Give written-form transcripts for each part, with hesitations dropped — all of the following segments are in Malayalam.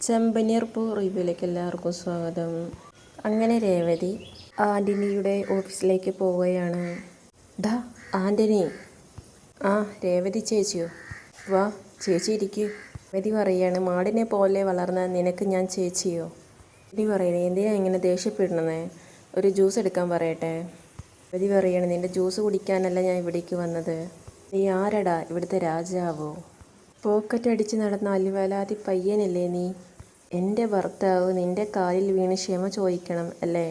ചെമ്പനീർ പൂ റിവ്യൂയിലേക്ക് എല്ലാവർക്കും സ്വാഗതം. അങ്ങനെ രേവതി ആൻ്റണിയുടെ ഓഫീസിലേക്ക് പോവുകയാണ്. ഡാ ആൻ്റണി. ആ രേവതി ചേച്ചിയോ? വാ ചേച്ചി ഇരിക്കൂ. രേവതി പറയാണ്, മാടിനെ പോലെ വളർന്ന നിനക്ക് ഞാൻ ചേച്ചിയോ? രേവതി പറയണേ, എന്തിനാ ഇങ്ങനെ ദേഷ്യപ്പെടുന്നത്? ഒരു ജ്യൂസ് എടുക്കാൻ പറയട്ടെ? രേവതി പറയാണ്, നിൻ്റെ ജ്യൂസ് കുടിക്കാനല്ല ഞാൻ ഇവിടേക്ക് വന്നത്. നീ ആരടാ, ഇവിടുത്തെ രാജാവോ? പോക്കറ്റ് അടിച്ച് നടന്ന അലുവലാതി പയ്യനല്ലേ നീ? എൻ്റെ ഭർത്താവ് നിൻ്റെ കാലിൽ വീണ് ക്ഷമ ചോദിക്കണം അല്ലേ?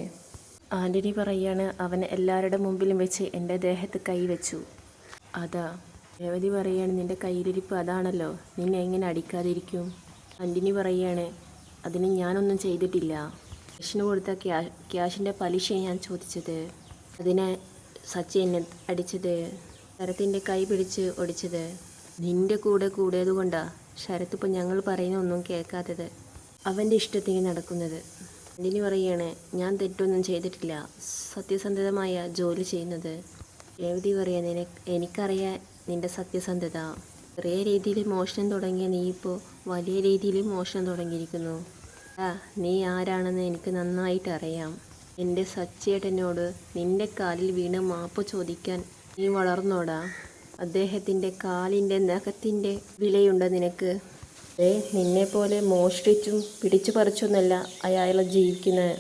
ആൻ്റണി പറയാണ്, അവൻ എല്ലാവരുടെ മുമ്പിലും വെച്ച് എൻ്റെ ദേഹത്ത് കൈവച്ചു. അതാ. രേവതി പറയാണ്, നിൻ്റെ കയ്യിലിരിപ്പ് അതാണല്ലോ, നിന്നെ എങ്ങനെ അടിക്കാതിരിക്കും? ആൻ്റണി പറയാണ്, അതിന് ഞാനൊന്നും ചെയ്തിട്ടില്ല. യശിന് കൊടുത്ത ക്യാഷിൻ്റെ പലിശ ഞാൻ ചോദിച്ചത്. അതിനെ സച്ചി എന്നെ അടിച്ചത്. ശരത്തിൻ്റെ കൈ പിടിച്ച് ഒടിച്ചത് നിൻ്റെ കൂടെ കൂടിയത് കൊണ്ടാ ശരത്ത് ഇപ്പോൾ ഞങ്ങൾ പറയുന്നൊന്നും കേൾക്കാത്തത്, അവൻ്റെ ഇഷ്ടത്തിന് നടക്കുന്നത്. ആൻ്റണി പറയാണ്, ഞാൻ തെറ്റൊന്നും ചെയ്തിട്ടില്ല, സത്യസന്ധമായ ജോലി ചെയ്യുന്നത്. രേവതി പറയാൻ, എനിക്കറിയാം നിൻ്റെ സത്യസന്ധത. ചെറിയ രീതിയിൽ മോഷണം തുടങ്ങിയ നീ ഇപ്പോൾ വലിയ രീതിയിൽ മോഷണം തുടങ്ങിയിരിക്കുന്നു. നീ ആരാണെന്ന് എനിക്ക് നന്നായിട്ട് അറിയാം. എൻ്റെ സച്ചിയേട്ടനോട് നിൻ്റെ കാലിൽ വീണ് മാപ്പ് ചോദിക്കാൻ നീ വളർന്നോടാ? അദ്ദേഹത്തിൻ്റെ കാലിൻ്റെ നഖത്തിൻ്റെ വിലയുണ്ട് നിനക്ക്. നിന്നെപ്പോലെ മോഷ്ടിച്ചും പിടിച്ചു പറിച്ചൊന്നല്ല അയാൾ ജീവിക്കുന്നത്,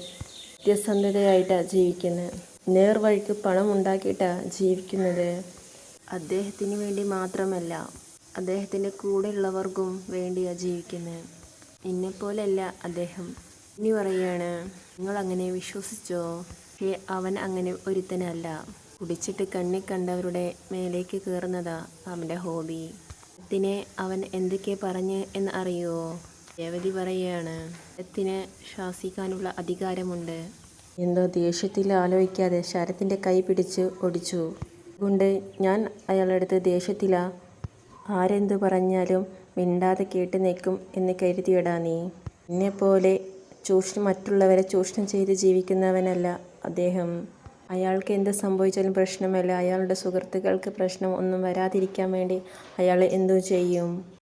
സത്യസന്ധതയായിട്ടാണ് ജീവിക്കുന്നത്. നേർവഴിക്ക് പണം ഉണ്ടാക്കിയിട്ടാണ് ജീവിക്കുന്നത്. അദ്ദേഹത്തിന് വേണ്ടി മാത്രമല്ല, അദ്ദേഹത്തിൻ്റെ കൂടെയുള്ളവർക്കും വേണ്ടിയാണ് ജീവിക്കുന്നത്. നിന്നെപ്പോലെയല്ല അദ്ദേഹം. ഇനി പറയാണ്, നിങ്ങളങ്ങനെ വിശ്വസിച്ചോ? പക്ഷേ അവൻ അങ്ങനെ ഒരുത്തനല്ല. കുടിച്ചിട്ട് കണ്ണിൽ കണ്ടവരുടെ മേലേക്ക് കയറുന്നതാ അവൻ്റെ ഹോബി. ത്തിനെ അവൻ എന്തൊക്കെ പറഞ്ഞ് എന്ന് അറിയുമോ? രേവതി പറയാണ്, ശരത്തിനെ ശാസിക്കാനുള്ള അധികാരമുണ്ട്. എന്തോ ദേഷ്യത്തിൽ ആലോചിക്കാതെ ശരത്തിൻ്റെ കൈ പിടിച്ച് ഒടിച്ചു. അതുകൊണ്ട് ഞാൻ അയാളുടെ അടുത്ത് ദേഷ്യത്തിലാ. ആരെന്തു പറഞ്ഞാലും മിണ്ടാതെ കേട്ട് നിൽക്കും എന്ന് കരുതിയിടാ നീ? എന്നെപ്പോലെ മറ്റുള്ളവരെ ചൂഷണം ചെയ്ത് ജീവിക്കുന്നവനല്ല അദ്ദേഹം. അയാൾക്ക് എന്ത് സംഭവിച്ചാലും പ്രശ്നമല്ല. അയാളുടെ സുഹൃത്തുക്കൾക്ക് പ്രശ്നം ഒന്നും വരാതിരിക്കാൻ വേണ്ടി അയാൾ എന്തു ചെയ്യും?